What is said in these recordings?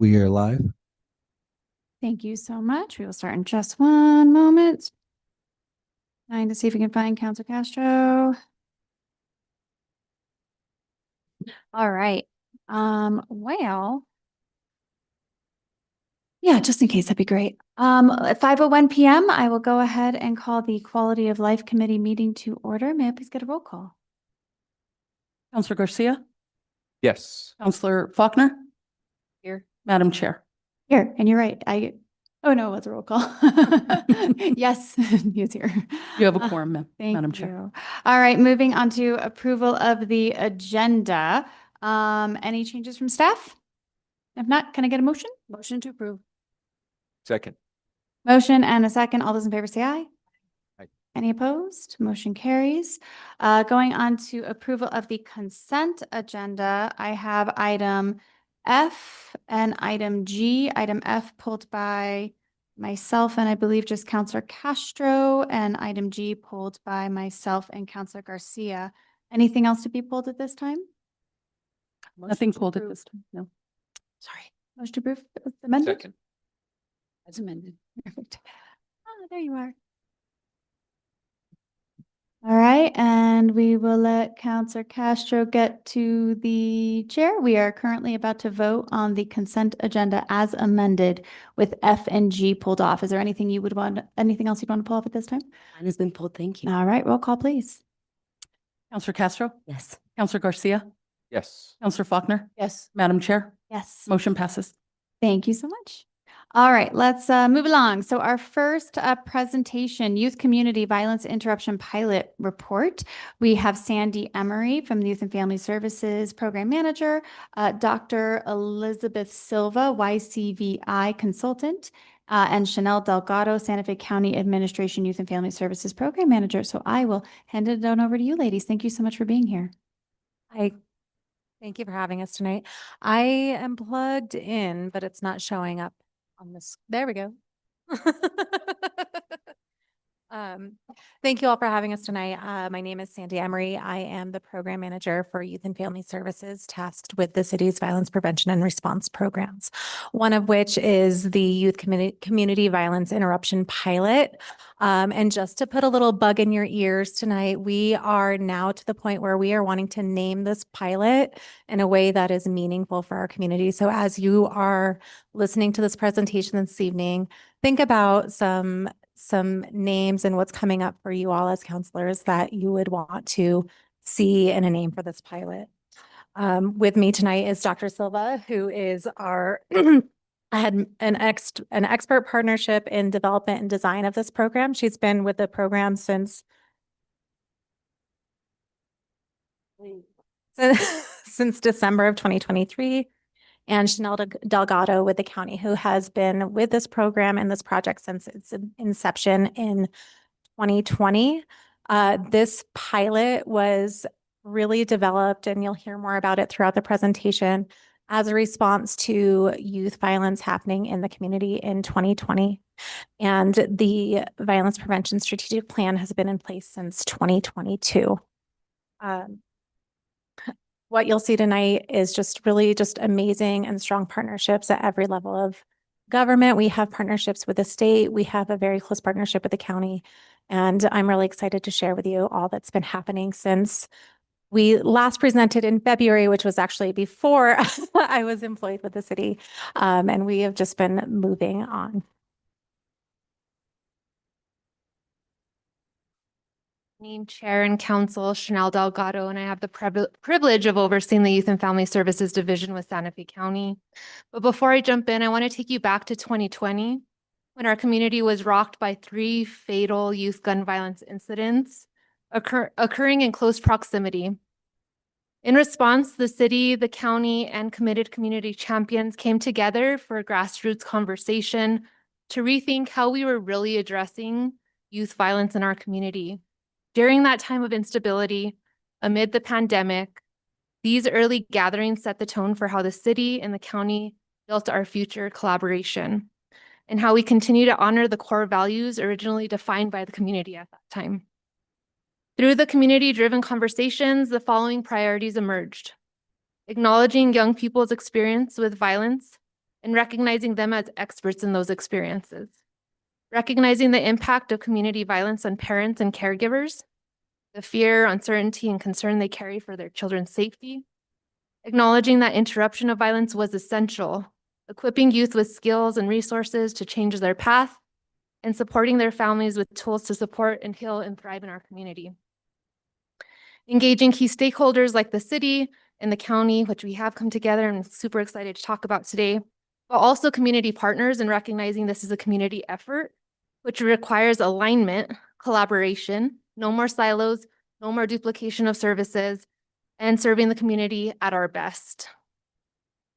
We are live. Thank you so much. We will start in just one moment. Trying to see if we can find Councilor Castro. All right. Well, yeah, just in case, that'd be great. At 5:01 p.m., I will go ahead and call the Quality of Life Committee meeting to order. May I please get a roll call? Councilor Garcia, Yes. Councilor Faulkner. Here. Madam Chair. Here, and you're right. Oh no, it was a roll call. Yes, he's here. You have a quorum, Thank Madam you. Chair. All right, moving on to approval of the agenda. Any changes from staff? If not, can I get a motion? Motion to approve. Second. Motion and a second. All those in favor say aye. Aye. Any opposed? Motion carries. Going on to approval of the consent agenda, I have item F and item G. Item F pulled by myself and I believe just Councilor Castro, and item G pulled by myself and Councilor Garcia. Anything else to be pulled at this time? Nothing pulled at this time. No. Sorry. Motion to approve as amended? Second. As amended. Perfect. Oh, there you are. All right, and we will let Councilor Castro get to the chair. We are currently about to vote on the consent agenda as amended with F and G pulled off. Is there anything else you'd want to pull off at this time? Mine has been pulled. Thank you. All right, roll call, please. Councilor Castro, Yes. Councilor Garcia, Yes. Councilor Faulkner. Yes. Madam Chair. Yes. Motion passes. Thank you so much. All right, let's move along. So our first presentation, Youth Community Violence Interruption Pilot Report. We have Sandy Emery from the Youth and Family Services Program Manager, Dr. Elizabeth Silva, YCVI Consultant, and Chanel Delgado, Santa Fe County Administration Youth and Family Services Program Manager. So I will hand it on over to you, ladies. Thank you so much for being here. Hi. Thank you for having us tonight. I am plugged in, but it's not showing up on this. There we go. Thank you all for having us tonight. My name is Sandy Emery. I am the program manager for Youth and Family Services, tasked with the city's violence prevention and response programs, one of which is the Youth Community Violence Interruption Pilot. And just to put a little bug in your ears tonight, we are now to the point where we are wanting to name this pilot in a way that is meaningful for our community. So as you are listening to this presentation this evening, think about some names and what's coming up for you all as counselors that you would want to see in a name for this pilot. With me tonight is Dr. Silva, who is our I had an expert partnership in development and design of this program. She's been with the program since December of 2023. And Chanel Delgado with the county, who has been with this program and this project since its inception in 2020. This pilot was really developed, and you'll hear more about it throughout the presentation, as a response to youth violence happening in the community in 2020. And the Violence Prevention Strategic Plan has been in place since 2022. What you'll see tonight is just really just amazing and strong partnerships at every level of government. We have partnerships with the state. We have a very close partnership with the county. And I'm really excited to share with you all that's been happening since we last presented in February, which was actually before I was employed with the city. And we have just been moving on. Chair and Council Chanel Delgado, and I have the privilege of overseeing the Youth and Family Services Division with Santa Fe County. But before I jump in, I want to take you back to 2020, when our community was rocked by 3 fatal youth gun violence incidents occurring in close proximity. In response, the city, the county, and committed community champions came together for a grassroots conversation to rethink how we were really addressing youth violence in our community. During that time of instability, amid the pandemic, these early gatherings set the tone for how the city and the county built our future collaboration, and how we continue to honor the core values originally defined by the community at that time. Through the community-driven conversations, the following priorities emerged: acknowledging young people's experience with violence and recognizing them as experts in those experiences. Recognizing the impact of community violence on parents and caregivers, the fear, uncertainty, and concern they carry for their children's safety. Acknowledging that interruption of violence was essential, equipping youth with skills and resources to change their path, and supporting their families with tools to support and heal and thrive in our community. Engaging key stakeholders like the city and the county, which we have come together and super excited to talk about today, but also community partners, and recognizing this is a community effort, which requires alignment, collaboration, no more silos, no more duplication of services, and serving the community at our best.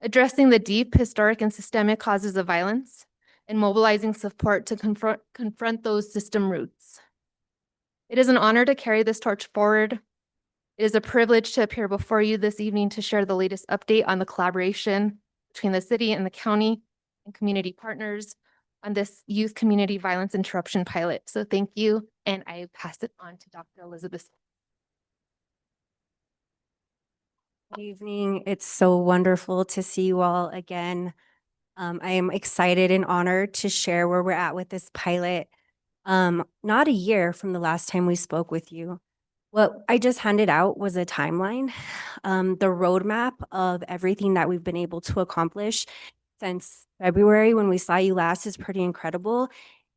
Addressing the deep, historic, and systemic causes of violence, and mobilizing support to confront those system roots. It is an honor to carry this torch forward. It is a privilege to appear before you this evening to share the latest update on the collaboration between the city and the county and community partners on this youth community violence interruption pilot. So thank you, and I pass it on to Dr. Elizabeth. Good evening. It's so wonderful to see you all again. I am excited and honored to share where we're at with this pilot. Not a year from the last time we spoke with you. What I just handed out was a timeline, the roadmap of everything that we've been able to accomplish since February when we saw you last is pretty incredible.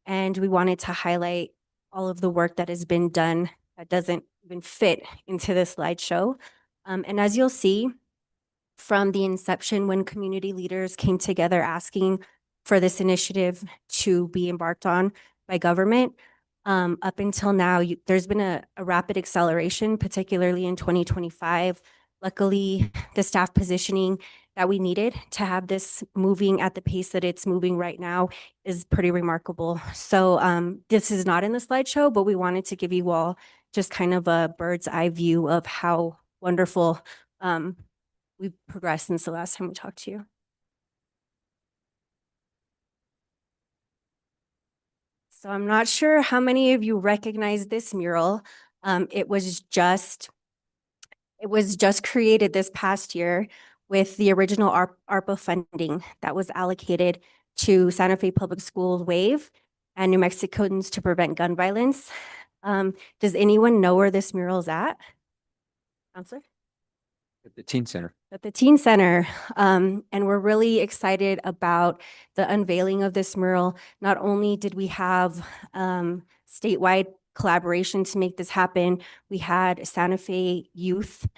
And we wanted to highlight all of the work that has been done that doesn't even fit into this slideshow. And as you'll see, from the inception when community leaders came together asking for this initiative to be embarked on by government, up until now, there's been a rapid acceleration, particularly in 2025. Luckily, the staff positioning that we needed to have this moving at the pace that it's moving right now is pretty remarkable. So this is not in the slideshow, but we wanted to give you all just kind of a bird's eye view of how wonderful we've progressed since the last time we talked to you. So I'm not sure how many of you recognize this mural. It was just created this past year with the original ARPA funding that was allocated to Santa Fe Public Schools WAVE and New Mexicans to Prevent Gun Violence. Does anyone know where this mural is at? Counselor? At the teen center. At the Teen Center. And we're really excited about the unveiling of this mural. Not only did we have statewide collaboration to make this happen, we had Santa Fe youth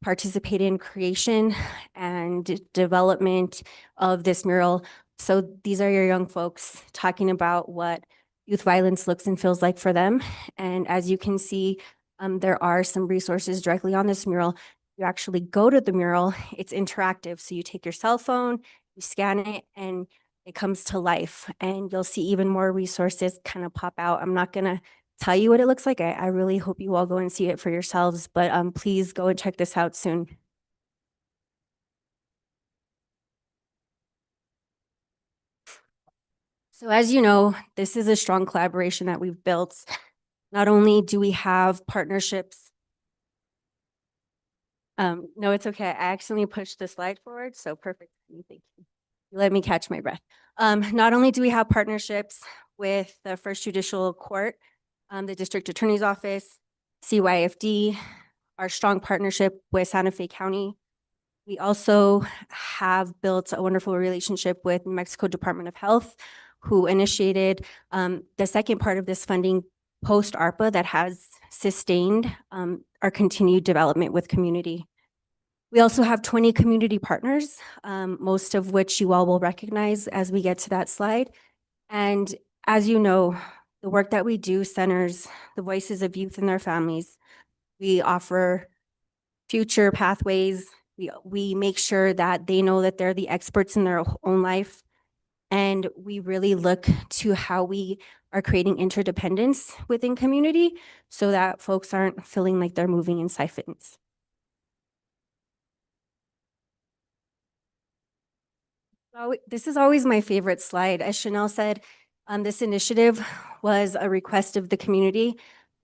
participate in creation and development of this mural. So these are your young folks talking about what youth violence looks and feels like for them. And as you can see, there are some resources directly on this mural. You actually go to the mural, it's interactive. So you take your cell phone, you scan it, and it comes to life. And you'll see even more resources kind of pop out. I'm not gonna tell you what it looks like. I really hope you all go and see it for yourselves, but please go and check this out soon. So as you know, this is a strong collaboration that we've built. Not only do we have partnerships. No, it's okay. I accidentally pushed the slide forward, so perfect. Thank you. You let me catch my breath. Not only do we have partnerships with the First Judicial Court, the District Attorney's Office, CYFD, our strong partnership with Santa Fe County. We also have built a wonderful relationship with New Mexico Department of Health, who initiated the second part of this funding post ARPA that has sustained our continued development with community. We also have 20 community partners, most of which you all will recognize as we get to that slide. And as you know, the work that we do centers the voices of youth and their families. We offer future pathways. We make sure that they know that they're the experts in their own life. And we really look to how we are creating interdependence within community so that folks aren't feeling like they're moving in siphons. So this is always my favorite slide. As Chanel said, this initiative was a request of the community.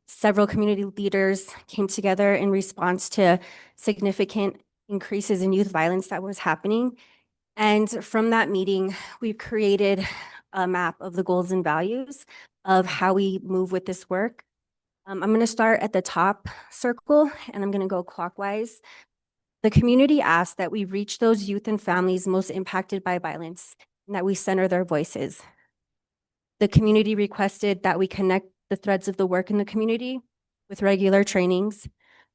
Several community leaders came together in response to significant increases in youth violence that was happening. And from that meeting, we created a map of the goals and values of how we move with this work. I'm going to start at the top circle and I'm going to go clockwise. The community asked that we reach those youth and families most impacted by violence and that we center their voices. The community requested that we connect the threads of the work in the community with regular trainings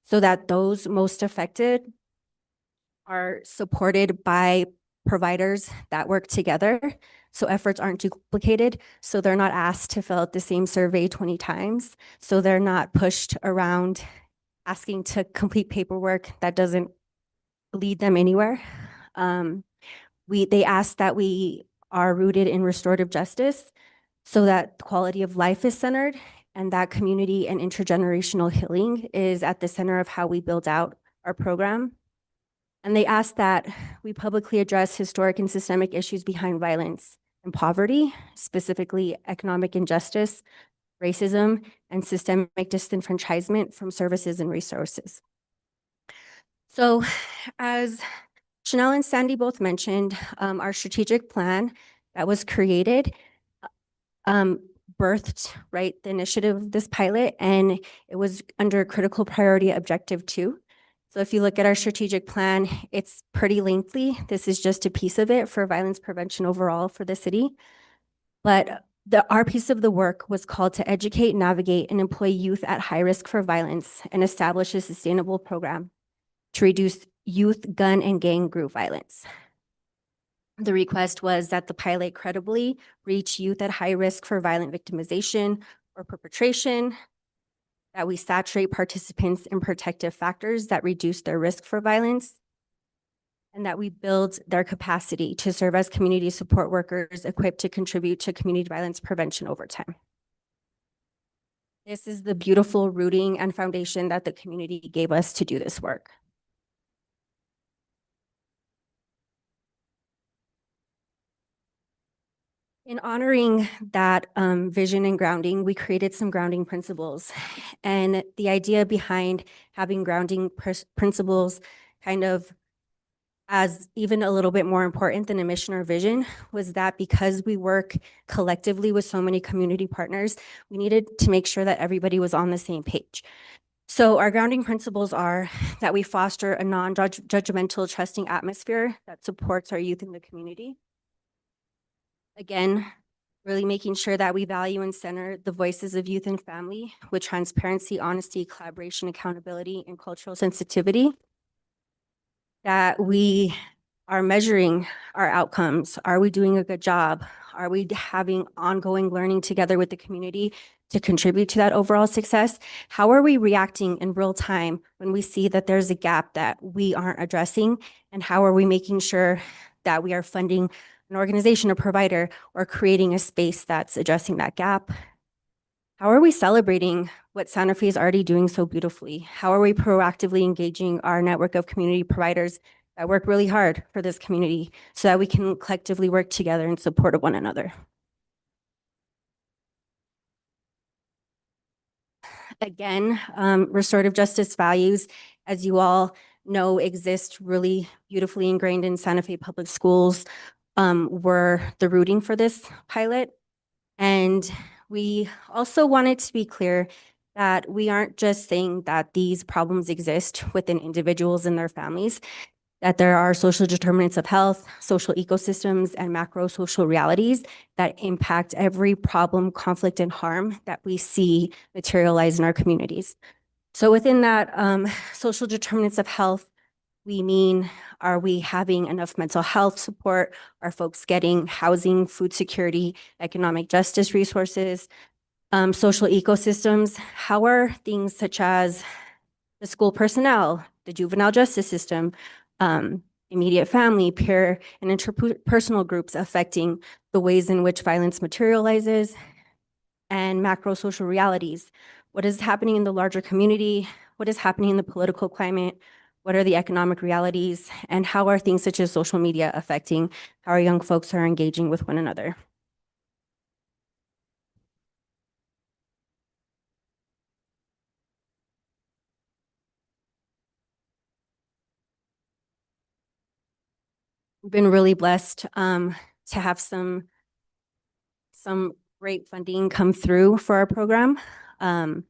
so that those most affected are supported by providers that work together. So efforts aren't duplicated. So they're not asked to fill out the same survey 20 times. So they're not pushed around asking to complete paperwork that doesn't lead them anywhere. They asked that we are rooted in restorative justice so that quality of life is centered and that community and intergenerational healing is at the center of how we build out our program. And they asked that we publicly address historic and systemic issues behind violence and poverty, specifically economic injustice, racism, and systemic disenfranchisement from services and resources. So as Chanel and Sandy both mentioned, our strategic plan that was created birthed, right, the initiative of this pilot, and it was under critical priority objective 2. So if you look at our strategic plan, it's pretty lengthy. This is just a piece of it for violence prevention overall for the city. But our piece of the work was called to educate, navigate, and employ youth at high risk for violence and establish a sustainable program to reduce youth, gun, and gang group violence. The request was that the pilot credibly reach youth at high risk for violent victimization or perpetration, that we saturate participants in protective factors that reduce their risk for violence, and that we build their capacity to serve as community support workers equipped to contribute to community violence prevention over time. This is the beautiful rooting and foundation that the community gave us to do this work. In honoring that vision and grounding, we created some grounding principles. And the idea behind having grounding principles kind of as even a little bit more important than a mission or vision was that because we work collectively with so many community partners, we needed to make sure that everybody was on the same page. So our grounding principles are that we foster a non-judgmental, trusting atmosphere that supports our youth in the community. Again, really making sure that we value and center the voices of youth and family with transparency, honesty, collaboration, accountability, and cultural sensitivity. That we are measuring our outcomes. Are we doing a good job? Are we having ongoing learning together with the community to contribute to that overall success? How are we reacting in real time when we see that there's a gap that we aren't addressing? And how are we making sure that we are funding an organization, a provider, or creating a space that's addressing that gap? How are we celebrating what Santa Fe is already doing so beautifully? How are we proactively engaging our network of community providers that work really hard for this community so that we can collectively work together in support of one another? Again, restorative justice values, as you all know, exist really beautifully ingrained in Santa Fe Public Schools, were the rooting for this pilot. And we also wanted to be clear that we aren't just saying that these problems exist within individuals and their families, that there are social determinants of health, social ecosystems, and macro social realities that impact every problem, conflict, and harm that we see materialize in our communities. So within that social determinants of health, we mean, are we having enough mental health support? Are folks getting housing, food security, economic justice resources, social ecosystems? How are things such as the school personnel, the juvenile justice system, immediate family, peer, and interpersonal groups affecting the ways in which violence materializes, and macro social realities? What is happening in the larger community? What is happening in the political climate? What are the economic realities? And how are things such as social media affecting how our young folks are engaging with one another? been really blessed to have some great funding come through for our program. I'm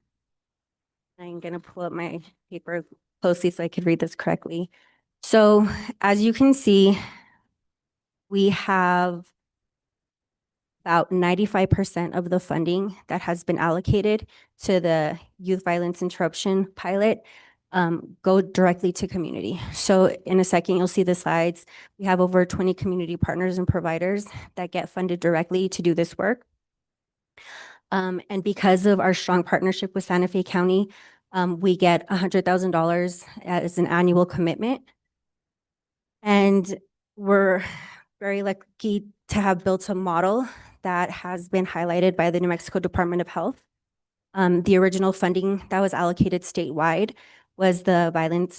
gonna pull up my paper closely so I could read this correctly. So as you can see, we have about 95% of the funding that has been allocated to the youth violence interruption pilot go directly to community. So in a second, you'll see the slides. We have over 20 community partners and providers that get funded directly to do this work. And because of our strong partnership with Santa Fe County, we get $100,000 as an annual commitment. And we're very lucky to have built a model that has been highlighted by the New Mexico Department of Health. The original funding that was allocated statewide was the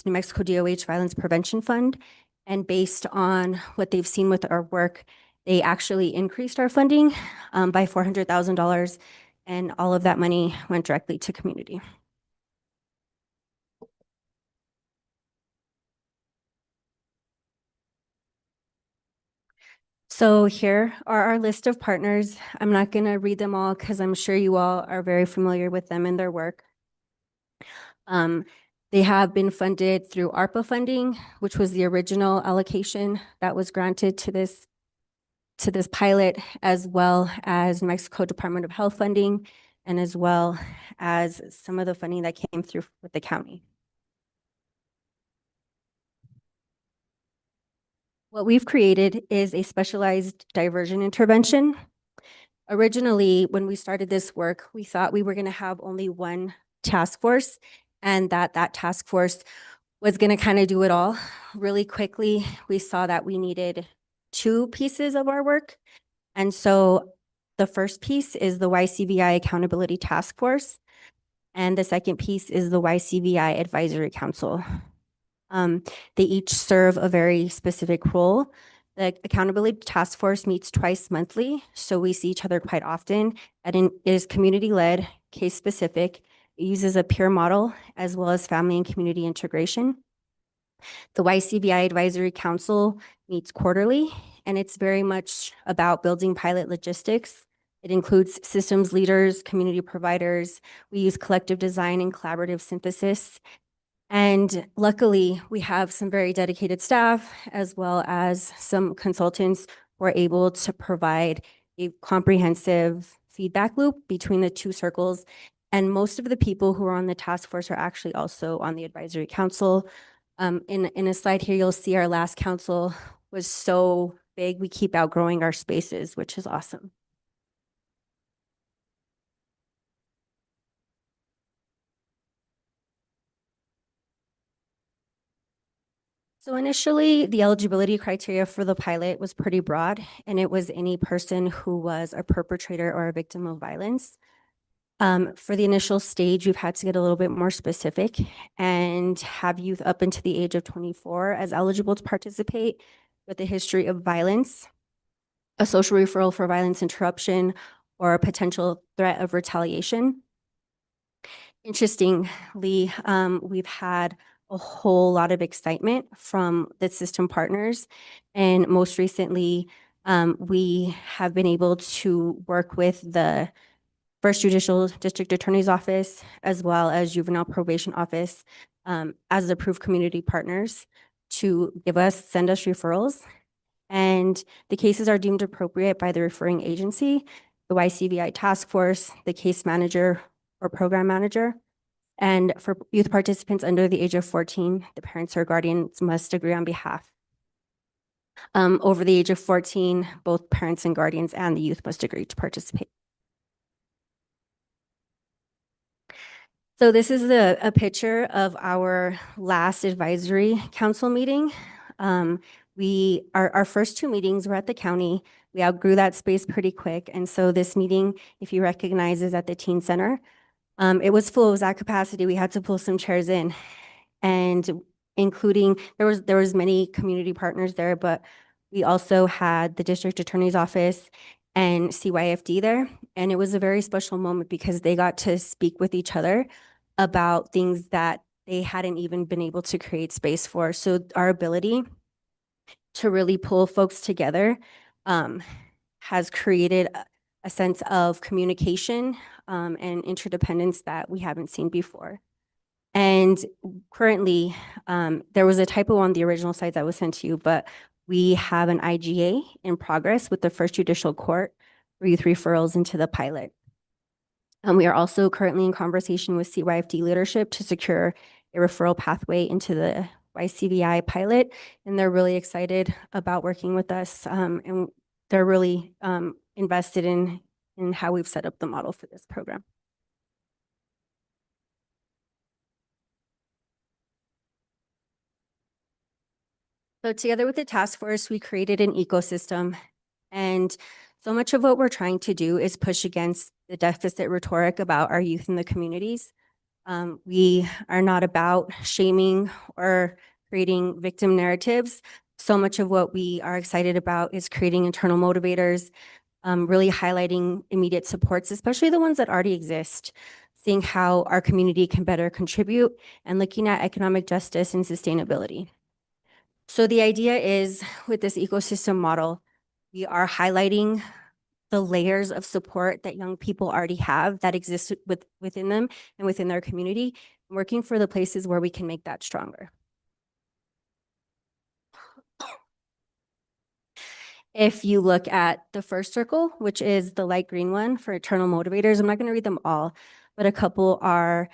New Mexico DOH Violence Prevention Fund. And based on what they've seen with our work, they actually increased our funding by $400,000, and all of that money went directly to community. So here are our list of partners. I'm not going to read them all because I'm sure you all are very familiar with them and their work. They have been funded through ARPA funding, which was the original allocation that was granted to this pilot, as well as New Mexico Department of Health funding, and as well as some of the funding that came through with the county. What we've created is a specialized diversion intervention. Originally, when we started this work, we thought we were going to have only one task force, and that task force was going to kind of do it all. Really quickly, we saw that we needed two pieces of our work. And so the first piece is the YCVI Accountability Task Force, and the second piece is the YCVI Advisory Council. They each serve a very specific role. The Accountability Task Force meets twice monthly, so we see each other quite often. And it is community-led, case-specific. It uses a peer model as well as family and community integration. The YCVI Advisory Council meets quarterly, and it's very much about building pilot logistics. It includes systems leaders, community providers. We use collective design and collaborative synthesis. And luckily, we have some very dedicated staff, as well as some consultants who are able to provide a comprehensive feedback loop between the two circles. And most of the people who are on the task force are actually also on the advisory council. In a slide here, you'll see our last council was so big, we keep outgrowing our spaces, which is awesome. So initially, the eligibility criteria for the pilot was pretty broad, and it was any person who was a perpetrator or a victim of violence. For the initial stage, we've had to get a little bit more specific and have youth up into the age of 24 as eligible to participate with a history of violence, a social referral for violence interruption, or a potential threat of retaliation. Interestingly, we've had a whole lot of excitement from the system partners. And most recently, we have been able to work with the First Judicial District Attorney's Office, as well as Juvenile Probation Office, as approved community partners to send us referrals. And the cases are deemed appropriate by the referring agency, the YCVI task force, the case manager or program manager. And for youth participants under the age of 14, the parents or guardians must agree on behalf. Over the age of 14, both parents and guardians and the youth must agree to participate. So this is a picture of our last advisory council meeting. Our first two meetings were at the county. We outgrew that space pretty quick. And so this meeting, if you recognize, is at the teen center. It was full. It was at capacity. We had to pull some chairs in, and including there was many community partners there, but we also had the district attorney's office and CYFD there. And it was a very special moment because they got to speak with each other about things that they hadn't even been able to create space for. So our ability to really pull folks together, has created a sense of communication and interdependence that we haven't seen before. And currently, there was a typo on the original site that was sent to you, but we have an IGA in progress with the First Judicial Court for youth referrals into the pilot. We are also currently in conversation with CYFD leadership to secure a referral pathway into the YCVI pilot, and they're really excited about working with us, and they're really invested in how we've set up the model for this program. So together with the task force, we created an ecosystem, and so much of what we're trying to do is push against the deficit rhetoric about our youth in the communities. We are not about shaming or creating victim narratives. So much of what we are excited about is creating internal motivators, really highlighting immediate supports, especially the ones that already exist, seeing how our community can better contribute, and looking at economic justice and sustainability. So the idea is, with this ecosystem model, we are highlighting the layers of support that young people already have that exist within them and within their community, and working for the places where we can make that stronger. If you look at the first circle, which is the light green one for internal motivators, I'm not going to read them all, but a couple are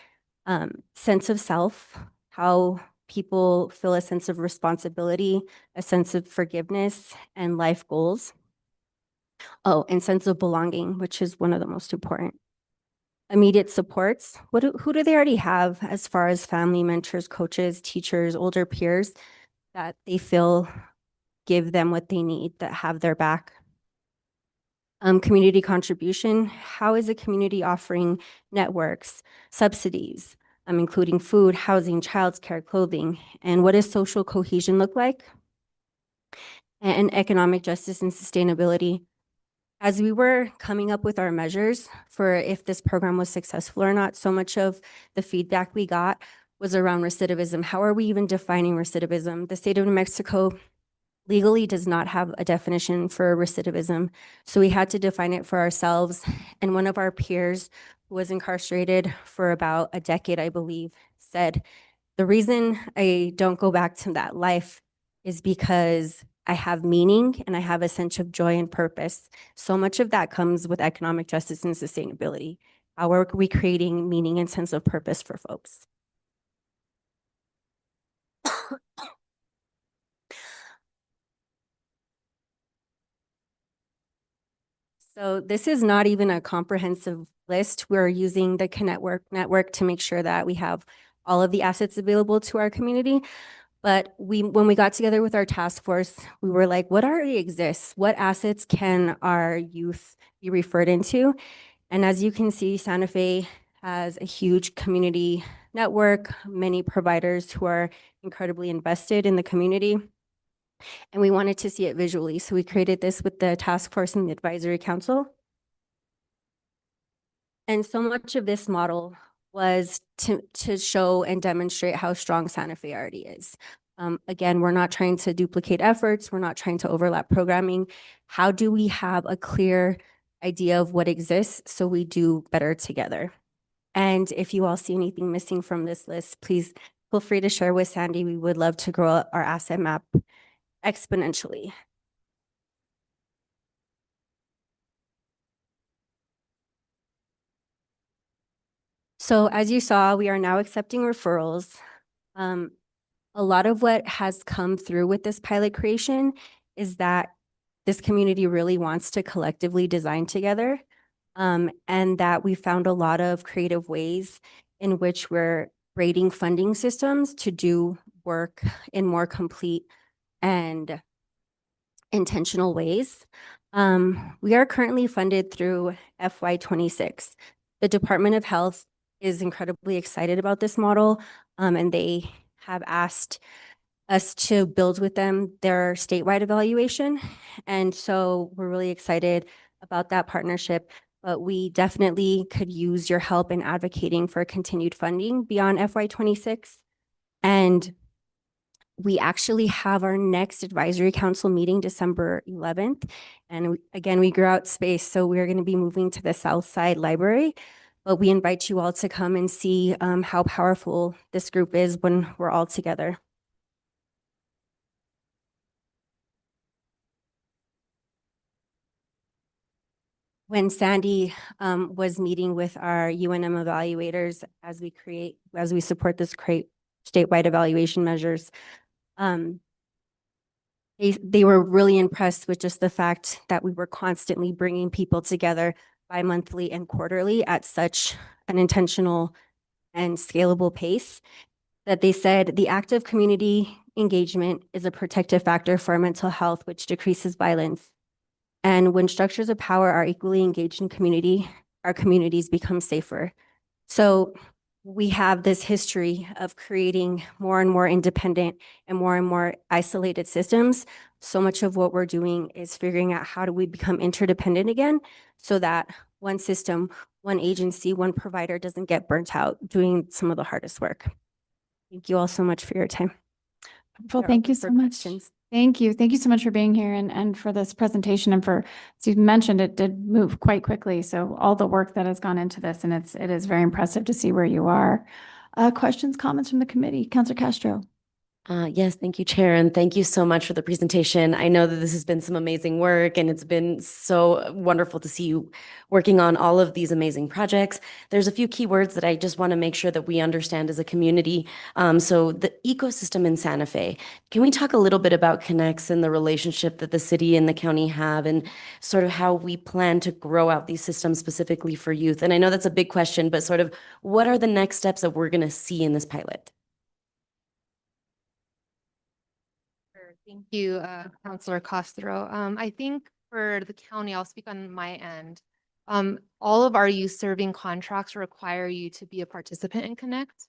sense of self, how people feel a sense of responsibility, a sense of forgiveness, and life goals. Oh, and sense of belonging, which is one of the most important. Immediate supports, who do they already have as far as family, mentors, coaches, teachers, older peers that they feel give them what they need, that have their back? Community contribution, how is the community offering networks, subsidies, including food, housing, childcare, clothing, and what does social cohesion look like? And economic justice and sustainability. As we were coming up with our measures for if this program was successful or not, so much of the feedback we got was around recidivism. How are we even defining recidivism? The state of New Mexico legally does not have a definition for recidivism, so we had to define it for ourselves. And one of our peers, who was incarcerated for about a decade, I believe, said, the reason I don't go back to that life is because I have meaning and I have a sense of joy and purpose. So much of that comes with economic justice and sustainability. How are we creating meaning and sense of purpose for folks? So this is not even a comprehensive list. We're using the Connect network to make sure that we have all of the assets available to our community. But when we got together with our task force, we were like, what already exists? What assets can our youth be referred into? And as you can see, Santa Fe has a huge community network, many providers who are incredibly invested in the community. And we wanted to see it visually. So we created this with the task force and the advisory council. And so much of this model was to show and demonstrate how strong Santa Fe already is. Again, we're not trying to duplicate efforts. We're not trying to overlap programming. How do we have a clear idea of what exists so we do better together? And if you all see anything missing from this list, please feel free to share with Sandy. We would love to grow our asset map exponentially. So as you saw, we are now accepting referrals. A lot of what has come through with this pilot creation is that this community really wants to collectively design together, and that we found a lot of creative ways in which we're creating funding systems to do work in more complete and intentional ways. We are currently funded through FY26. The Department of Health is incredibly excited about this model, and they have asked us to build with them their statewide evaluation. And so we're really excited about that partnership, but we definitely could use your help in advocating for continued funding beyond FY26. And We actually have our next advisory council meeting December 11th. And again, we grew out space, so we're going to be moving to the South Side Library. But we invite you all to come and see how powerful this group is when we're all together. When Sandy was meeting with our UNM evaluators as we support this statewide evaluation measures, they were really impressed with just the fact that we were constantly bringing people together bi-monthly and quarterly at such an intentional and scalable pace, that they said the active community engagement is a protective factor for our mental health, which decreases violence. And when structures of power are equally engaged in community, our communities become safer. So we have this history of creating more and more independent and more isolated systems. So much of what we're doing is figuring out how do we become interdependent again so that one system, one agency, one provider doesn't get burnt out doing some of the hardest work. Thank you all so much for your time. Well, They're thank you open so for much. questions. Thank you. Thank you so much for being here and for this presentation and for, as you mentioned, it did move quite quickly. So all the work that has gone into this, and it is very impressive to see where you are. Questions, comments from the committee? Councilor Castro. Yes, thank you, Chair, and thank you so much for the presentation. I know that this has been some amazing work, and it's been so wonderful to see you working on all of these amazing projects. There's a few key words that I just want to make sure that we understand as a community. So the ecosystem in Santa Fe, can we talk a little bit about Connects and the relationship that the city and the county have, and sort of how we plan to grow out these systems specifically for youth? And I know that's a big question, but sort of what are the next steps that we're going to see in this pilot? Thank you, Councilor Castro. I think for the county, I'll speak on my end. All of our youth serving contracts require you to be a participant in Connect.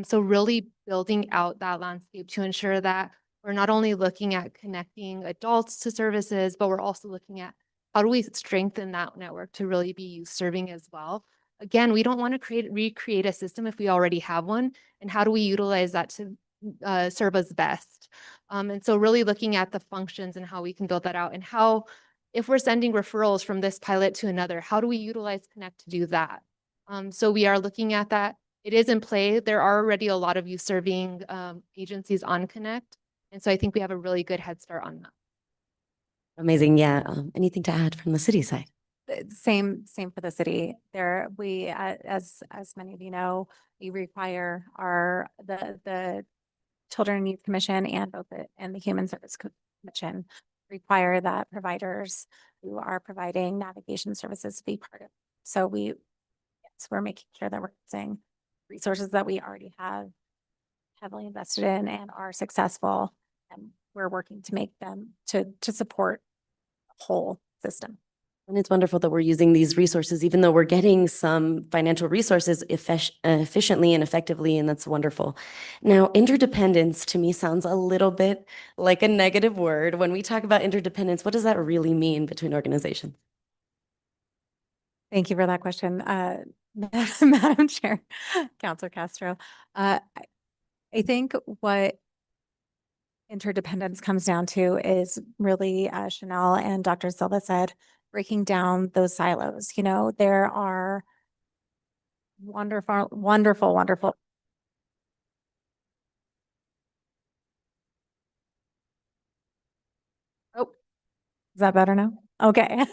So really building out that landscape to ensure that we're not only looking at connecting adults to services, but we're also looking at how do we strengthen that network to really be youth serving as well. Again, we don't want to recreate a system if we already have one, and how do we utilize that to serve us best? And so really looking at the functions and how we can build that out, and how, if we're sending referrals from this pilot to another, how do we utilize Connect to do that? So we are looking at that. It is in play. There are already a lot of youth serving agencies on Connect. And so I think we have a really good head start on that. Amazing. Yeah. Anything to add from the city side? Same for the city. We, as many of you know, we require the Children and Youth Commission and the Human Service Commission require that providers who are providing navigation services be part of it. So we're making sure that we're using resources that we already have heavily invested in and are successful, and we're working to make them to support the whole system. And it's wonderful that we're using these resources, even though we're getting some financial resources efficiently and effectively, and that's wonderful. Now, interdependence to me sounds a little bit like a negative word. When we talk about interdependence, what does that really mean between organizations? Thank you for that question, Madam Chair, Councilor Castro. I think what interdependence comes down to is really, Chanel and Dr. Silva said, breaking down those silos. You know, there are wonderful. Oh, is that better now? Okay.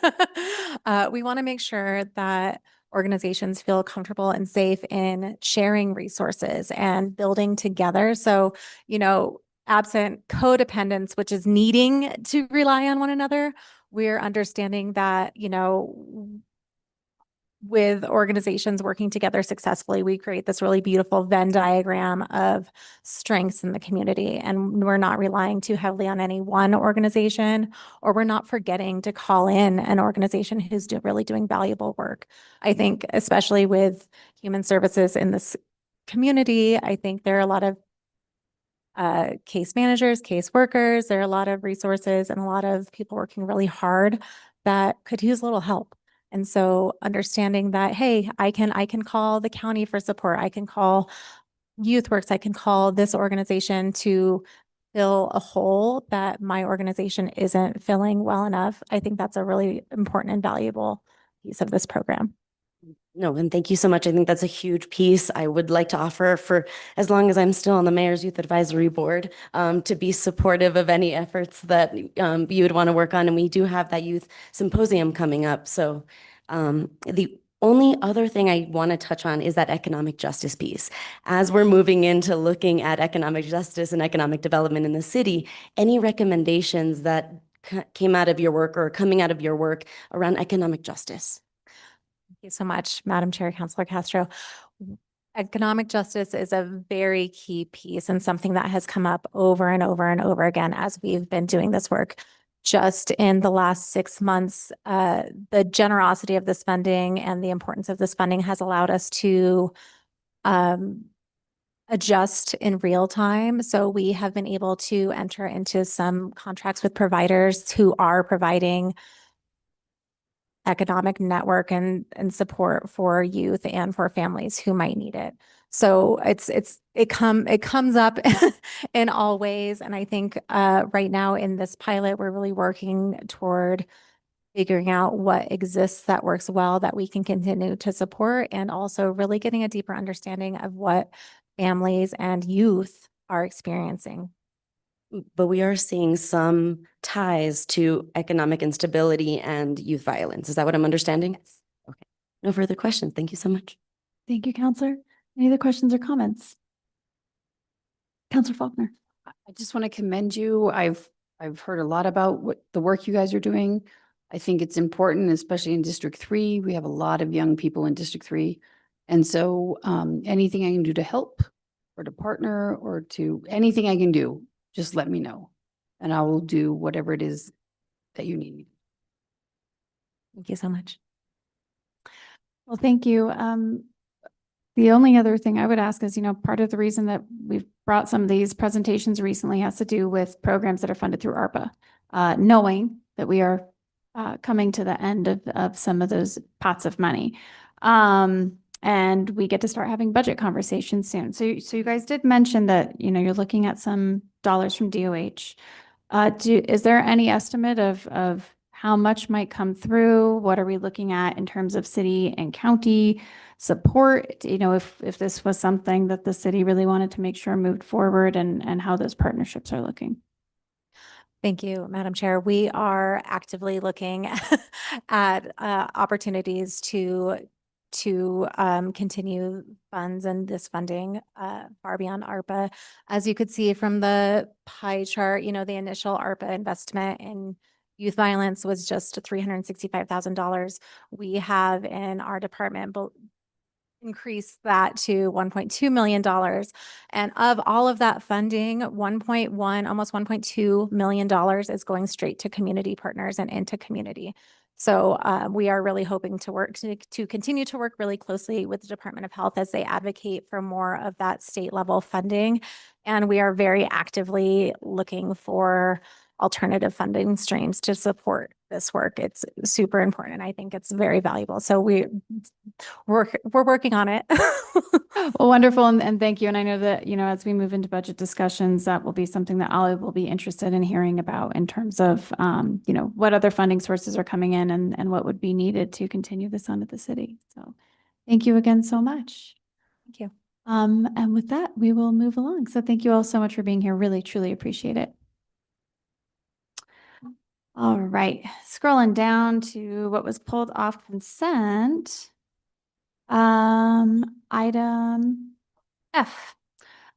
We want to make sure that organizations feel comfortable and safe in sharing resources and building together. So, you know, absent codependence, which is needing to rely on one another, we're understanding that, you know, with organizations working together successfully, we create this really beautiful Venn diagram of strengths in the community. And we're not relying too heavily on any one organization, or we're not forgetting to call in an organization who's really doing valuable work. I think, especially with human services in this community, I think there are a lot of case managers, case workers. There are a lot of resources and a lot of people working really hard that could use a little help. And so understanding that, hey, I can call the county for support. I can call YouthWorks. I can call this organization to fill a hole that my organization isn't filling well enough. I think that's a really important and valuable piece of this program. No, and thank you so much. I think that's a huge piece. I would like to offer for as long as I'm still on the Mayor's Youth Advisory Board, to be supportive of any efforts that you would want to work on. And we do have that youth symposium coming up. So the only other thing I want to touch on is that economic justice piece. As we're moving into looking at economic justice and economic development in the city, any recommendations that came out of your work or coming out of your work around economic justice? Thank you so much, Madam Chair, Councilor Castro. Economic justice is a very key piece and something that has come up over and over and over again as we've been doing this work. Just in the last 6 months, the generosity of this funding and the importance of this funding has allowed us to adjust in real time. So we have been able to enter into some contracts with providers who are providing economic network and support for youth and for families who might need it. So it comes up in all ways. And I think right now in this pilot, we're really working toward figuring out what exists that works well that we can continue to support, and also really getting a deeper understanding of what families and youth are experiencing. But we are seeing some ties to economic instability and youth violence. Is that what I'm understanding? Okay. No further questions. Thank you so much. Thank you, Counselor. Any other questions or comments? Counselor Faulkner. I just want to commend you. I've heard a lot about what the work you guys are doing. I think it's important, especially in District 3. We have a lot of young people in District 3. And so anything I can do to help or to partner or to anything I can do, just let me know. And I will do whatever it is that you need me to. Thank you so much. Well, thank you. The only other thing I would ask is, part of the reason that we've brought some of these presentations recently has to do with programs that are funded through ARPA, knowing that we are coming to the end of some of those pots of money. And we get to start having budget conversations soon. So you guys did mention that, you're looking at some dollars from DOH. Is there any estimate of how much might come through? What are we looking at in terms of city and county support? If this was something that the city really wanted to make sure moved forward, and how those partnerships are looking. Thank you, Madam Chair. We are actively looking at opportunities to continue funds and this funding far beyond ARPA. As you could see from the pie chart, the initial ARPA investment in youth violence was just $365,000. We have in our department increased that to $1.2 million. And of all of that funding, 1.1, almost $1.2 million is going straight to community partners and into community. So we are really hoping to continue to work really closely with the Department of Health as they advocate for more of that state level funding. And we are very actively looking for alternative funding streams to support this work. It's super important, and I think it's very valuable. So we're working on it. Well, wonderful. And thank you. And I know that, as we move into budget discussions, that will be something that I will be interested in hearing about in terms of, what other funding sources are coming in and what would be needed to continue this on at the city. So thank you again so much. Thank you. And with that, we will move along. So thank you all so much for being here. Really, truly appreciate it. All right, scrolling down to what was pulled off consent. Item F.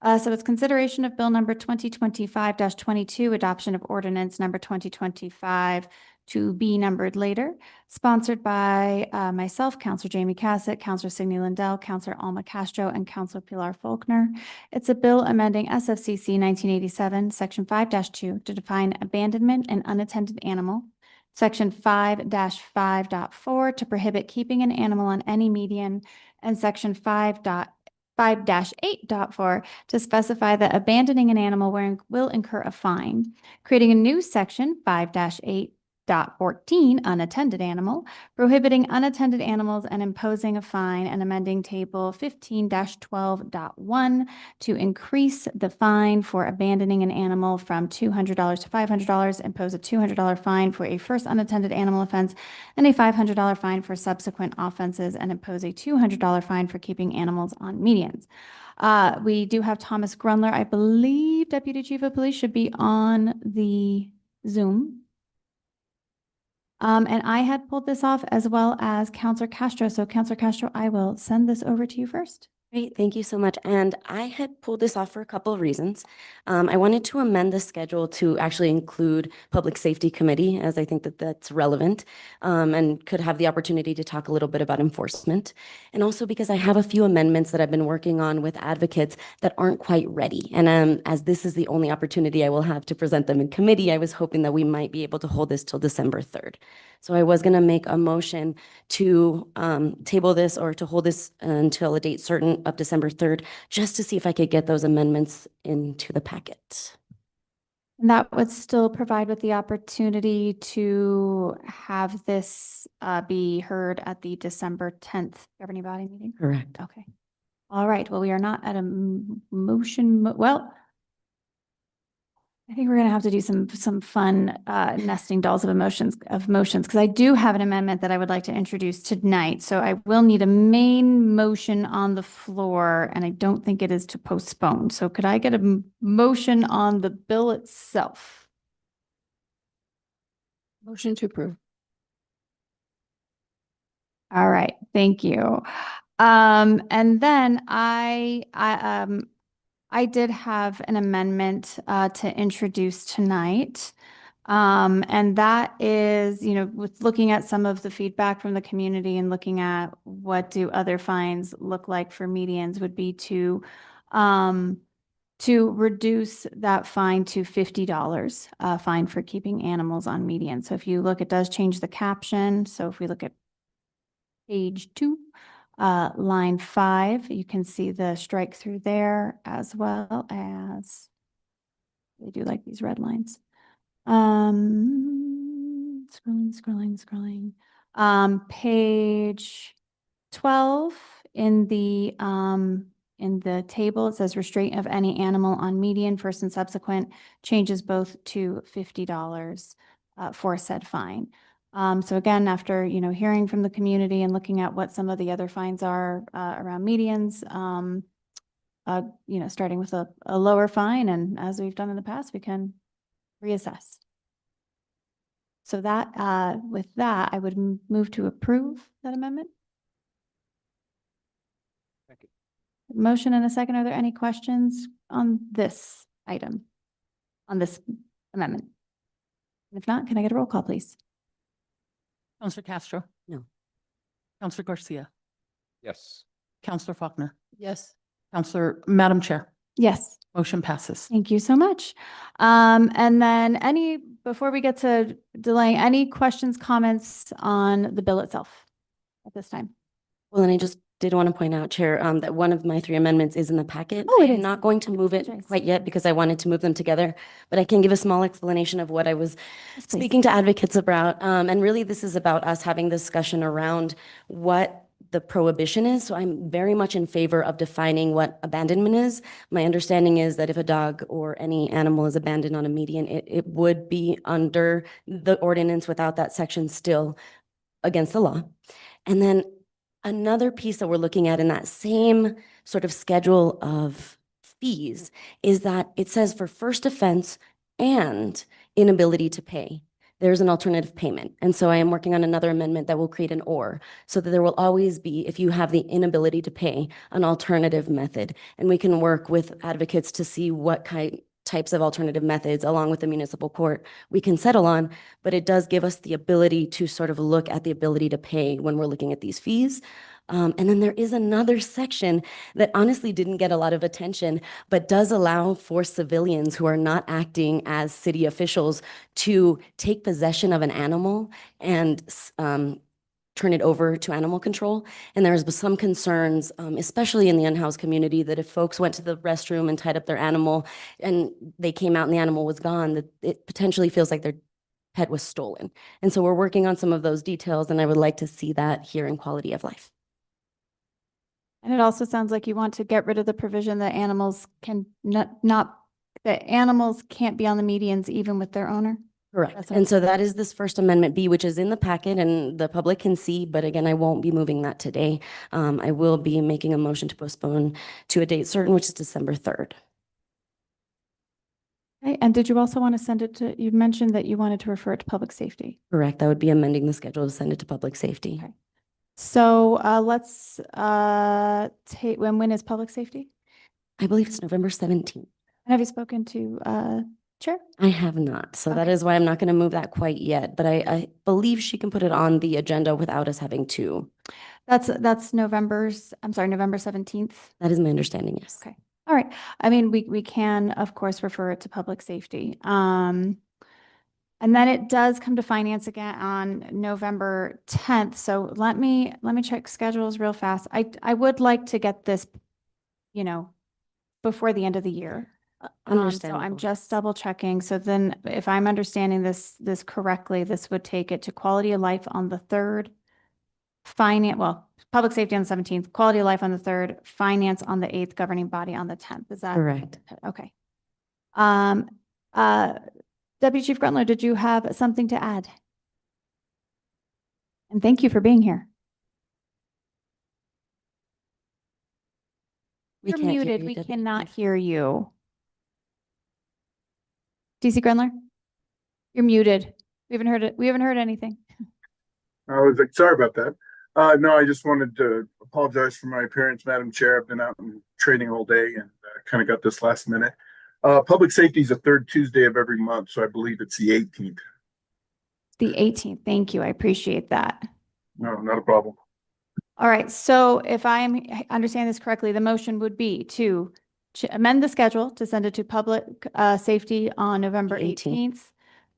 So it's consideration of bill number 2025-22, adoption of ordinance number 2025 to be numbered later, sponsored by myself, Counselor Jamie Cassett, Counselor Signe Lindell, Counselor Alma Castro, and Counselor Pilar Faulkner. It's a bill amending SFCC 1987, Section 5-2 to define abandonment and unattended animal, Section 5-5.4 to prohibit keeping an animal on any median, and Section 5-8.4 to specify that abandoning an animal will incur a fine, creating a new Section 5-8 8.14 unattended animal, prohibiting unattended animals and imposing a fine, and amending table 15-12.1 to increase the fine for abandoning an animal from $200 to $500, impose a $200 fine for a first unattended animal offense and a $500 fine for subsequent offenses, and impose a $200 fine for keeping animals on medians. We do have Thomas Grunler. I believe Deputy Chief of Police should be on the Zoom. And I had pulled this off as well as Counselor Castro. So Counselor Castro, I will send this over to you first. Great, thank you so much. And I had pulled this off for a couple of reasons. I wanted to amend the schedule to actually include Public Safety Committee, as I think that that's relevant, and could have the opportunity to talk a little bit about enforcement. And also because I have a few amendments that I've been working on with advocates that aren't quite ready. And as this is the only opportunity I will have to present them in committee, I was hoping that we might be able to hold this till December 3rd. So I was going to make a motion to table this or to hold this until a date certain of December 3rd, just to see if I could get those amendments into the packet. And that would still provide with the opportunity to have this be heard at the December 10th governing body meeting? Correct. Okay. All right. Well, we are not at a motion. Well, I think we're going to have to do some fun nesting dolls of motions, because I do have an amendment that I would like to introduce tonight. So I will need a main motion on the floor, and I don't think it is to postpone. So could I get a motion on the bill itself? Motion to approve. All right, thank you. And then I did have an amendment to introduce tonight. And that is, with looking at some of the feedback from the community and looking at what do other fines look like for medians, would be to reduce that fine to $50, fine for keeping animals on median. So if you look, it does change the caption. So if we look at page 2, line 5, you can see the strike through there, as well as, they do like these red lines. Scrolling. Page 12 in the table, it says restraint of any animal on median, first and subsequent, changes both to $50 for said fine. So again, after, hearing from the community and looking at what some of the other fines are around medians, starting with a lower fine, and as we've done in the past, we can reassess. So that, with that, I would move to approve that amendment. Second. Motion and a second. Are there any questions on this item, on this amendment? If not, can I get a roll call, please? Counselor Castro? No. Counselor Garcia? Yes. Counselor Faulkner? Yes. Madam Chair, Yes. motion passes. Thank you so much. And then before we get to delaying, any questions, comments on the bill itself at this time? Well, and I just did want to point out, Chair, that one of my 3 amendments is in the packet. Oh, it I'm is. not going to move it Apologize. quite yet because I wanted to move them together, but I can give a small explanation of what I was Yes, please. speaking to advocates about. And really, this is about us having discussion around what the prohibition is. So I'm very much in favor of defining what abandonment is. My understanding is that if a dog or any animal is abandoned on a median, it would be under the ordinance without that section still against the law. And then another piece that we're looking at in that same sort of schedule of fees is that it says for first offense and inability to pay, there's an alternative payment. And so I am working on another amendment that will create an or, so that there will always be, if you have the inability to pay, an alternative method. And we can work with advocates to see what types of alternative methods, along with the municipal court, we can settle on. But it does give us the ability to sort of look at the ability to pay when we're looking at these fees. And then there is another section that honestly didn't get a lot of attention, but does allow for civilians who are not acting as city officials to take possession of an animal and turn it over to animal control. And there's some concerns, especially in the unhoused community, that if folks went to the restroom and tied up their animal and they came out and the animal was gone, that it potentially feels like they're pet was stolen. And so we're working on some of those details, and I would like to see that here in quality of life. And it also sounds like you want to get rid of the provision that animals can that animals can't be on the medians even with their owner. Correct. That's And so that is this First Amendment B, which is in the packet and the public can see, but again, I won't be moving that today. I will be making a motion to postpone to a date certain, which is December 3rd. Okay, and did you also want to send it to, you mentioned that you wanted to refer it to public safety. Correct. That would be amending the schedule to send it to public safety. Okay. So let's take, when is public safety? I believe it's November 17th. And have you spoken to Chair? I have not. So that Okay. is why I'm not going to move that quite yet, but I believe she can put it on the agenda without us having to. That's November 17th. That is my understanding, yes. Okay. All right. I mean, we can, of course, refer it to public safety. And then it does come to finance again on November 10th. So let me check schedules real fast. I would like to get this, before the end of the year. So I'm Understandable. just double checking. So then if I'm understanding this correctly, this would take it to quality of life on the 3rd, public safety on the 17th, quality of life on the 3rd, finance on the 8th, governing body on the 10th. Is that Correct. okay? Deputy Chief Gruntler, did you have something to add? And thank you for being here. We You're can't hear muted. you, We Deputy cannot Chief. hear you. DC Grundler? You're muted. We haven't heard it. We haven't heard anything. I was like, sorry about that. No, I just wanted to apologize for my appearance, Madam Chair. I've been out and training all day and kind of got this last minute. Public safety is the 3rd Tuesday of every month, so I believe it's the 18th. The 18th. Thank you. I appreciate that. No, not a problem. All right. So if I'm understanding this correctly, the motion would be to amend the schedule to send it to public safety on November 18th. 18th,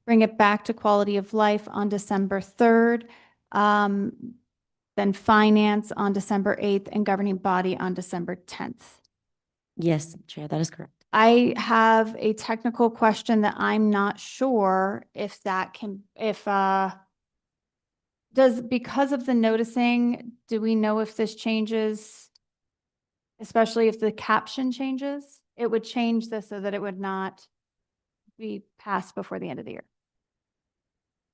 bring it back to quality of life on December 3rd, then finance on December 8th, and governing body on December 10th. Yes, Chair, that is correct. I have a technical question that I'm not sure if because of the noticing, do we know if this changes, especially if the caption changes? It would change this so that it would not be passed before the end of the year.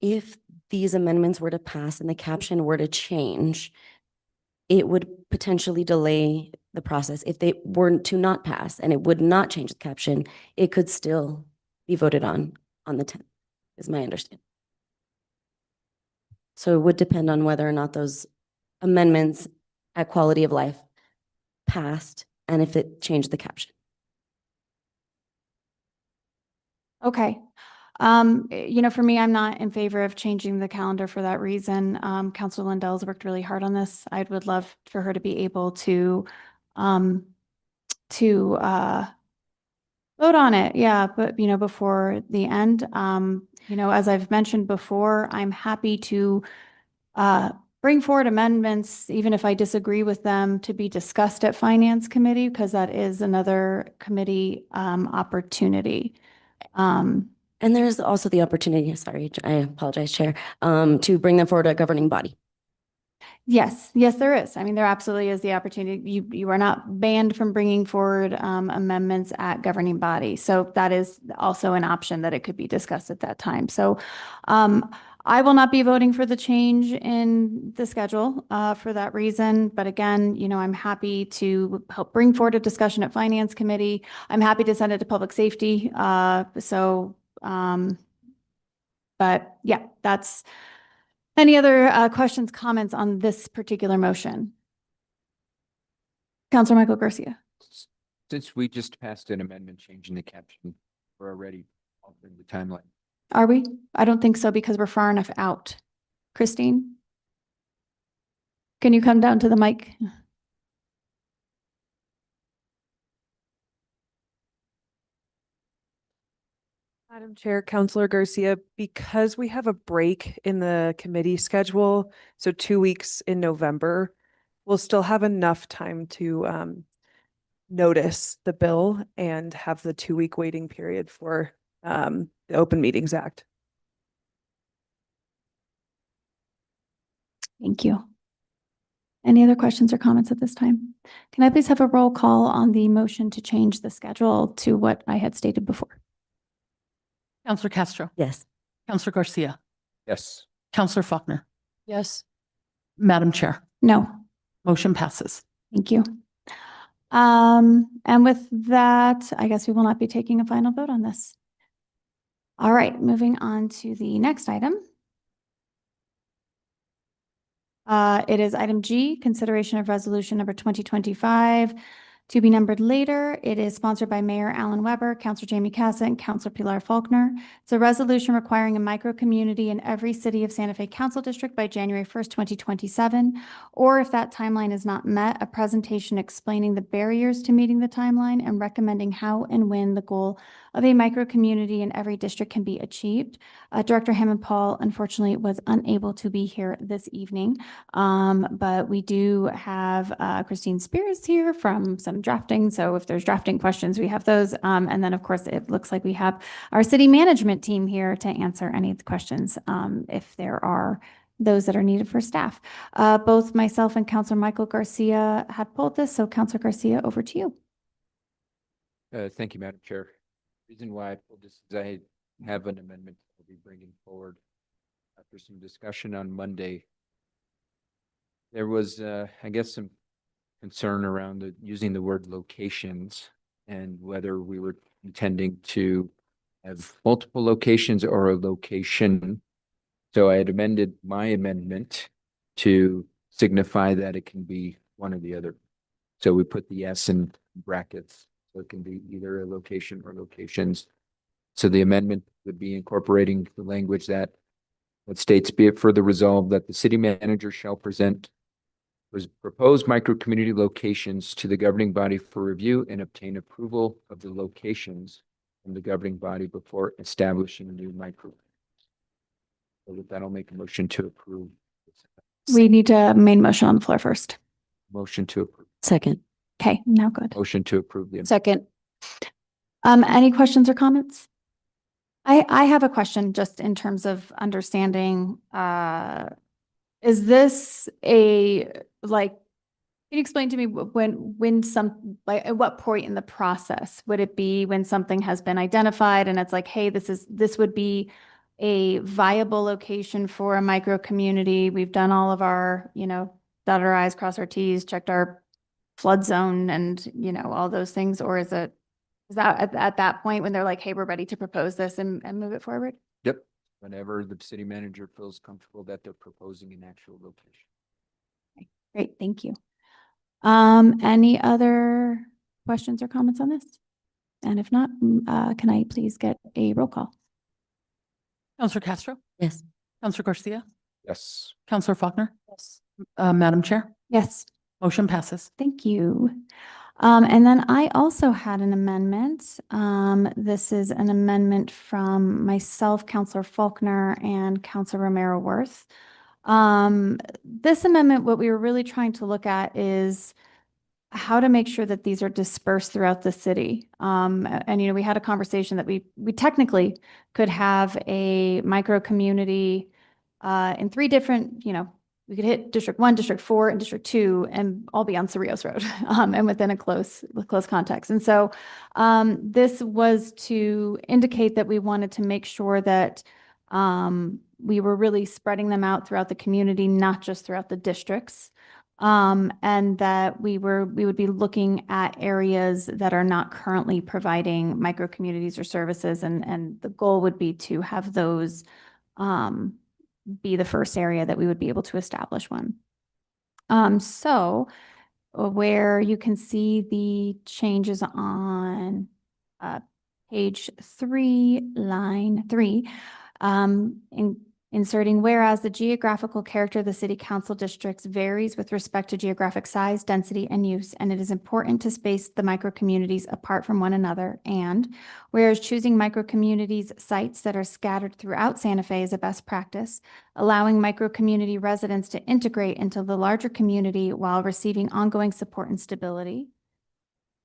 If these amendments were to pass and the caption were to change, it would potentially delay the process. If they were to not pass and it would not change the caption, it could still be voted on the 10th, is my understanding. So it would depend on whether or not those amendments at quality of life passed and if it changed the caption. Okay. For me, I'm not in favor of changing the calendar for that reason. Councilor Lindell's worked really hard on this. I would love for her to be able to vote on it. Yeah, but before the end, as I've mentioned before, I'm happy to bring forward amendments, even if I disagree with them, to be discussed at Finance Committee, because that is another committee opportunity. And there's also the opportunity, sorry, I apologize, Chair, to bring them forward to a governing body. Yes, there is. I mean, there absolutely is the opportunity. You are not banned from bringing forward amendments at governing body. So that is also an option that it could be discussed at that time. So I will not be voting for the change in the schedule for that reason. But again, I'm happy to help bring forward a discussion at Finance Committee. I'm happy to send it to Public Safety. But yeah, that's. Any other questions, comments on this particular motion? Councilor Michael Garcia. Since we just passed an amendment changing the caption, we're already altering the timeline. Are we? I don't think so because we're far enough out. Christine? Can you come down to the mic? Madam Chair, Councilor Garcia, because we have a break in the committee schedule, so 2 weeks in November, we'll still have enough time to notice the bill and have the 2-week waiting period for the Open Meetings Act. Thank you. Any other questions or comments at this time? Can I please have a roll call on the motion to change the schedule to what I had stated before? Counselor Castro, Yes. Counselor Garcia, Yes. Counselor Faulkner, Yes. Madam Chair, No. motion passes. Thank you. And with that, I guess we will not be taking a final vote on this. All right, moving on to the next item. It is item G, consideration of resolution number 2025 to be numbered later. It is sponsored by Mayor Alan Weber, Councilor Jamie Cassett, and Councilor Pilar Faulkner. It's a resolution requiring a micro-community in every city of Santa Fe Council District by January 1st, 2027, or if that timeline is not met, a presentation explaining the barriers to meeting the timeline and recommending how and when the goal of a micro-community in every district can be achieved. Director Hammond Paul unfortunately was unable to be here this evening, but we do have Christine Spears here from some drafting. So if there's drafting questions, we have those. And then, of course, it looks like we have our city management team here to answer any questions if there are those that are needed for staff. Both myself and Councilor Michael Garcia had pulled this. So Councilor Garcia, over to you. Thank you, Madam Chair. Reason why I pulled this is I have an amendment I'll be bringing forward after some discussion on Monday. There was, I guess, some concern around using the word locations and whether we were intending to have multiple locations or a location. So I had amended my amendment to signify that it can be one or the other. So we put the S in brackets. So it can be either a location or locations. So the amendment would be incorporating the language that states, be it further resolved that the city manager shall present proposed micro-community locations to the governing body for review and obtain approval of the locations from the governing body before establishing a new micro. So with that, I'll make a motion to approve. We need a main motion on the floor first. Motion to approve. Second. Okay, now good. Motion to approve the. Second. Any questions or comments? I have a question just in terms of understanding, is this can you explain to me when at what point in the process would it be when something has been identified and it's like, hey, this would be a viable location for a micro community. We've done all of our, dotted our I's, crossed our T's, checked our flood zone and, all those things, or is that at that point when they're like, hey, we're ready to propose this and move it forward? Yep. Whenever the city manager feels comfortable that they're proposing an actual location. Okay, great, thank you. Any other questions or comments on this? And if not, can I please get a roll call? Counselor Castro, Yes. Counselor Garcia, Yes. Counselor Faulkner, Yes. Madam Chair, Yes. motion passes. Thank you. And then I also had an amendment. This is an amendment from myself, Counselor Faulkner, and Counselor Romero Worth. This amendment, what we were really trying to look at is how to make sure that these are dispersed throughout the city. And we had a conversation that we technically could have a micro community in 3 different, we could hit District 1, District 4, and District 2 and all be on Cerrillos Road and within a close context. And so this was to indicate that we wanted to make sure that we were really spreading them out throughout the community, not just throughout the districts. And that we would be looking at areas that are not currently providing micro communities or services. And the goal would be to have those be the first area that we would be able to establish one. So where you can see the changes on page 3, line 3, inserting, whereas the geographical character of the city council districts varies with respect to geographic size, density, and use, and it is important to space the micro-communities apart from one another. And whereas choosing micro-communities sites that are scattered throughout Santa Fe is a best practice, allowing micro-community residents to integrate into the larger community while receiving ongoing support and stability.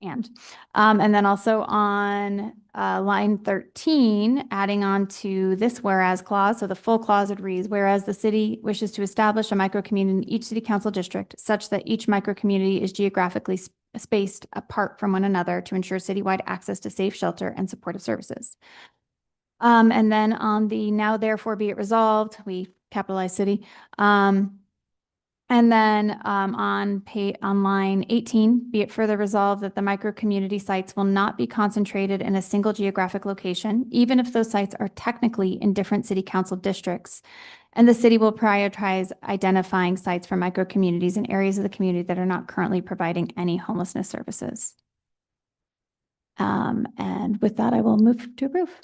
And then also on line 13, adding on to this whereas clause. So the full clause would read, whereas the city wishes to establish a microcommunity in each city council district such that each microcommunity is geographically spaced apart from one another to ensure citywide access to safe shelter and supportive services. And then on the now therefore be it resolved, we capitalize city. And then on line 18, be it further resolved that the micro-community sites will not be concentrated in a single geographic location, even if those sites are technically in different city council districts. And the city will prioritize identifying sites for micro-communities in areas of the community that are not currently providing any homelessness services. And with that, I will move to approve.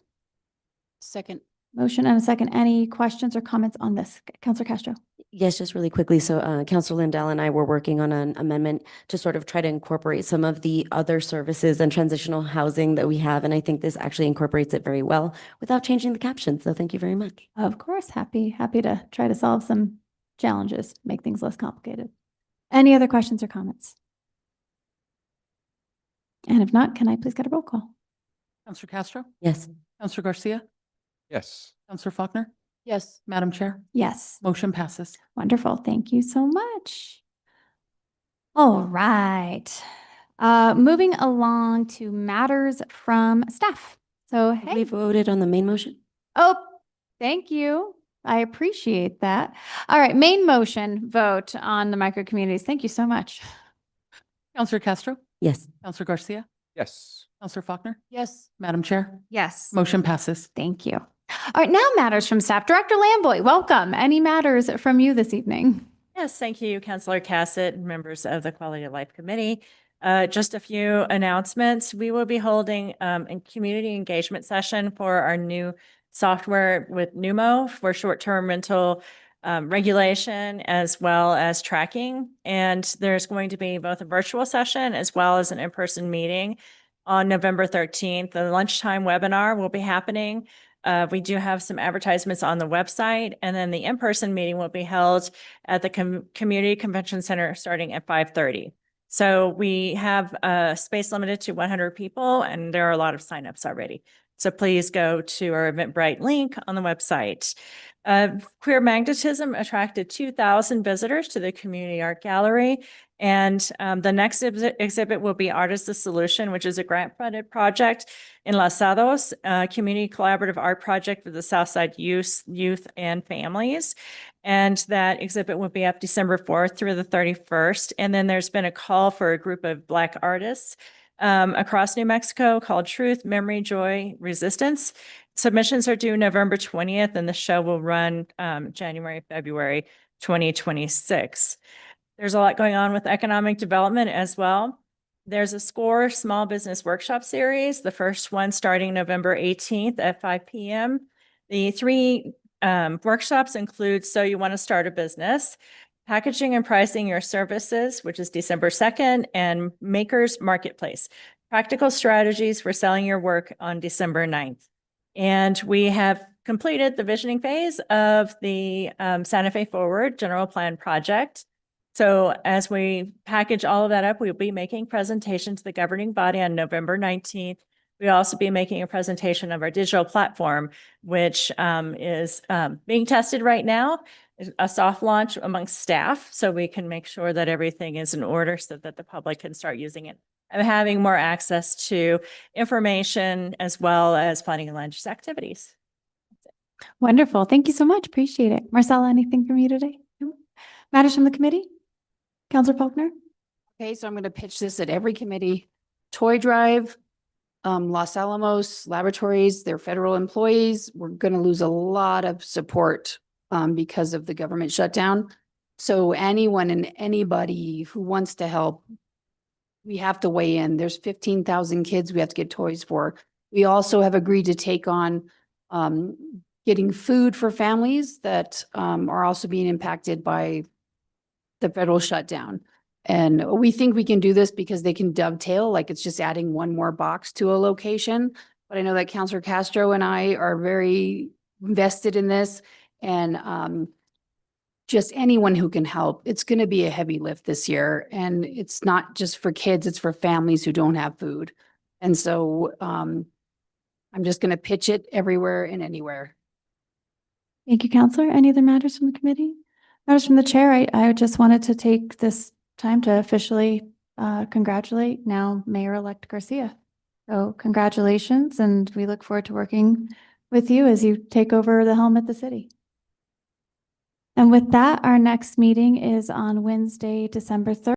Second. Motion and a second. Any questions or comments on this? Councilor Castro? Yes, just really quickly. So Councilor Lindell and I were working on an amendment to sort of try to incorporate some of the other services and transitional housing that we have. And I think this actually incorporates it very well without changing the caption. So thank you very much. Of course, happy to try to solve some challenges, make things less complicated. Any other questions or comments? And if not, can I please get a roll call? Counselor Castro? Yes. Counselor Garcia? Yes. Counselor Faulkner? Yes. Madam Chair? Yes. Motion passes. Wonderful. Thank you so much. All right. Moving along to matters from staff. So, We hey. voted on the main motion. Oh, thank you. I appreciate that. All right. Main motion vote on the micro communities. Thank you so much. Counselor Castro? Yes. Counselor Garcia? Yes. Counselor Faulkner? Yes. Madam Chair? Yes. Motion passes. Thank you. All right. Now matters from staff. Director Lamboy, welcome. Any matters from you this evening? Yes, thank you, Councilor Cassett and members of the Quality of Life Committee. Just a few announcements. We will be holding a community engagement session for our new software with Numo for short-term rental regulation as well as tracking. And there's going to be both a virtual session as well as an in-person meeting on November 13th. The lunchtime webinar will be happening. We do have some advertisements on the website, and then the in-person meeting will be held at the Community Convention Center starting at 5:30. So we have a space limited to 100 people, and there are a lot of signups already. So please go to our Eventbrite link on the website. Queer Magnetism attracted 2,000 visitors to the Community Art Gallery. And the next exhibit will be Art is the Solution, which is a grant-funded project in Lasados, a community collaborative art project for the Southside youth and families. And that exhibit will be up December 4th through the 31st. And then there's been a call for a group of Black artists across New Mexico called Truth, Memory, Joy, Resistance. Submissions are due November 20th, and the show will run January, February 2026. There's a lot going on with economic development as well. There's a SCORE Small Business Workshop Series, the first one starting November 18th at 5 p.m. The three workshops include So You Want to Start a Business, Packaging and Pricing Your Services, which is December 2nd, and Makers Marketplace, Practical Strategies for Selling Your Work on December 9th. And we have completed the visioning phase of the Santa Fe Forward General Plan Project. So as we package all of that up, we'll be making presentation to the governing body on November 19th. We'll also be making a presentation of our digital platform, which is being tested right now, a soft launch amongst staff, so we can make sure that everything is in order so that the public can start using it and having more access to information as well as planning and land use activities. Wonderful. Thank you so much. Appreciate it. Marcella, anything from you today? No? Matters from the committee? Counselor Faulkner? Okay, so I'm going to pitch this at every committee. Toy Drive, Los Alamos Laboratories, they're federal employees. We're going to lose a lot of support because of the government shutdown. So anyone and anybody who wants to help, we have to weigh in. There's 15,000 kids we have to get toys for. We also have agreed to take on getting food for families that are also being impacted by the federal shutdown. And we think we can do this because they can dovetail, like it's just adding one more box to a location. But I know that Councilor Castro and I are very invested in this. And just anyone who can help. It's going to be a heavy lift this year, and it's not just for kids, it's for families who don't have food. And so I'm just going to pitch it everywhere and anywhere. Thank you, Counselor. Any other matters from the committee? Matters from the chair, I just wanted to take this time to officially congratulate now Mayor-elect Garcia. So congratulations, and we look forward to working with you as you take over the helm at the city. And with that, our next meeting is on Wednesday, December 3rd.